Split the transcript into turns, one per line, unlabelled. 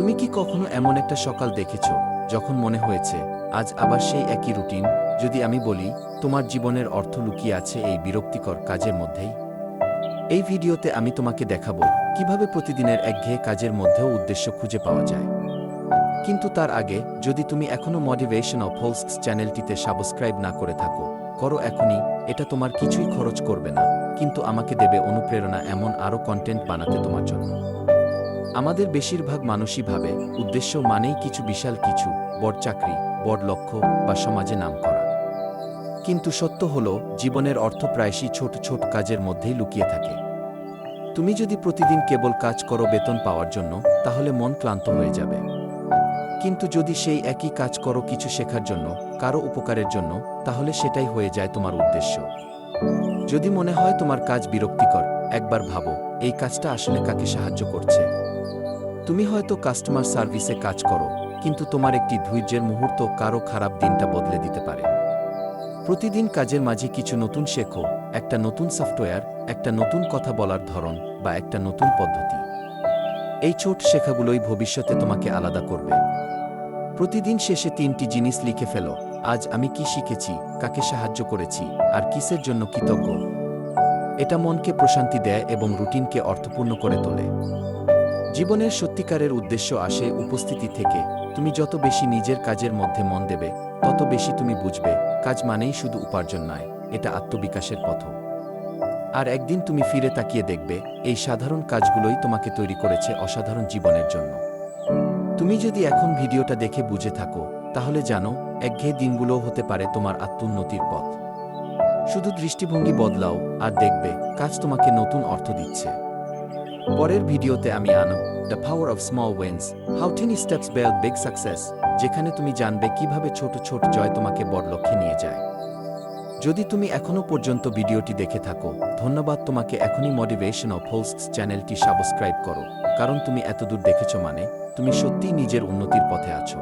তুমি কি কখনো এমন একটা সকাল দেখেছো যখন মনে হয়েছে আজ আবার সেই একই রুটিন? যদি আমি বলি তোমার জীবনের অর্থ লুকিয়ে আছে এই বিরক্তিকর কাজের মধ্যেই। এই ভিডিওতে আমি তোমাকে দেখাবো কিভাবে প্রতিদিনের একঘেয়ে কাজের মধ্যেও উদ্দেশ্য খুঁজে পাওয়া যায়। কিন্তু তার আগে, যদি তুমি এখনো মোটিভেশন অফ হোস্টস চ্যানেলটিতে সাবস্ক্রাইব না করে থাকো, করো এখনই। এটা তোমার কিছুই খরচ করবে না, কিন্তু আমাকে দেবে অনুপ্রেরণা এমন আরও কন্টেন্ট বানাতে তোমার জন্য। আমাদের বেশিরভাগ মানুষই ভাবে উদ্দেশ্য মানেই কিছু বিশাল কিছু, বড় চাকরি, বড় লক্ষ্য বা সমাজে নাম করা। কিন্তু সত্য হলো, জীবনের অর্থ প্রায়শই ছোট ছোট কাজের মধ্যেই লুকিয়ে থাকে। তুমি যদি প্রতিদিন কেবল কাজ করো বেতন পাওয়ার জন্য, তাহলে মন ক্লান্ত হয়ে যাবে। কিন্তু যদি সেই একই কাজ করো কিছু শেখার জন্য, কারো উপকারের জন্য, তাহলে সেটাই হয়ে যায় তোমার উদ্দেশ্য। যদি মনে হয় তোমার কাজ বিরক্তিকর, একবার ভাবো এই কাজটা আসলে কাকে সাহায্য করছে। তুমি হয়তো কাস্টমার সার্ভিসে কাজ করো, কিন্তু তোমার একটি ধৈর্যের মুহূর্ত কারো খারাপ দিনটা বদলে দিতে পারে। প্রতিদিন কাজের মাঝে কিছু নতুন শেখো, একটা নতুন সফটওয়্যার, একটা নতুন কথা বলার ধরন বা একটা নতুন পদ্ধতি। এই ছোট শেখাগুলোই ভবিষ্যতে তোমাকে আলাদা করবে। প্রতিদিন শেষে 3টি জিনিস লিখে ফেলো। আজ আমি কি শিখেছি, কাকে সাহায্য করেছি, আর কিসের জন্য কৃতজ্ঞ। এটা মনকে প্রশান্তি দেয় এবং রুটিনকে অর্থপূর্ণ করে তোলে। জীবনের সত্যিকারের উদ্দেশ্য আসে উপস্থিতি থেকে। তুমি যত বেশি নিজের কাজের মধ্যে মন দেবে, তত বেশি তুমি বুঝবে কাজ মানেই শুধু উপার্জন নয়, এটা আত্মবিকাশের পথ। আর একদিন তুমি ফিরে তাকিয়ে দেখবে এই সাধারণ কাজগুলোই তোমাকে তৈরি করেছে অসাধারণ জীবনের জন্য। তুমি যদি এখন ভিডিওটা দেখে বুঝে থাকো, তাহলে জানো একঘেয়ে দিনগুলোও হতে পারে তোমার আত্মোন্নতির পথ। শুধু দৃষ্টিভঙ্গি বদলাও, আর দেখবে কাজ তোমাকে নতুন অর্থ দিচ্ছে। পরের ভিডিওতে আমি আনো the power of small wins, how tiny steps build big success, যেখানে তুমি জানবে কিভাবে ছোট ছোট জয় তোমাকে বড় লক্ষ্যে নিয়ে যায়। যদি তুমি এখনো পর্যন্ত ভিডিওটি দেখে থাকো, ধন্যবাদ তোমাকে। এখনই মোটিভেশন অফ হোস্টস চ্যানেলটি সাবস্ক্রাইব করো, কারণ তুমি এতদূর দেখেছো মানে তুমি সত্যিই নিজের উন্নতির পথে আছো।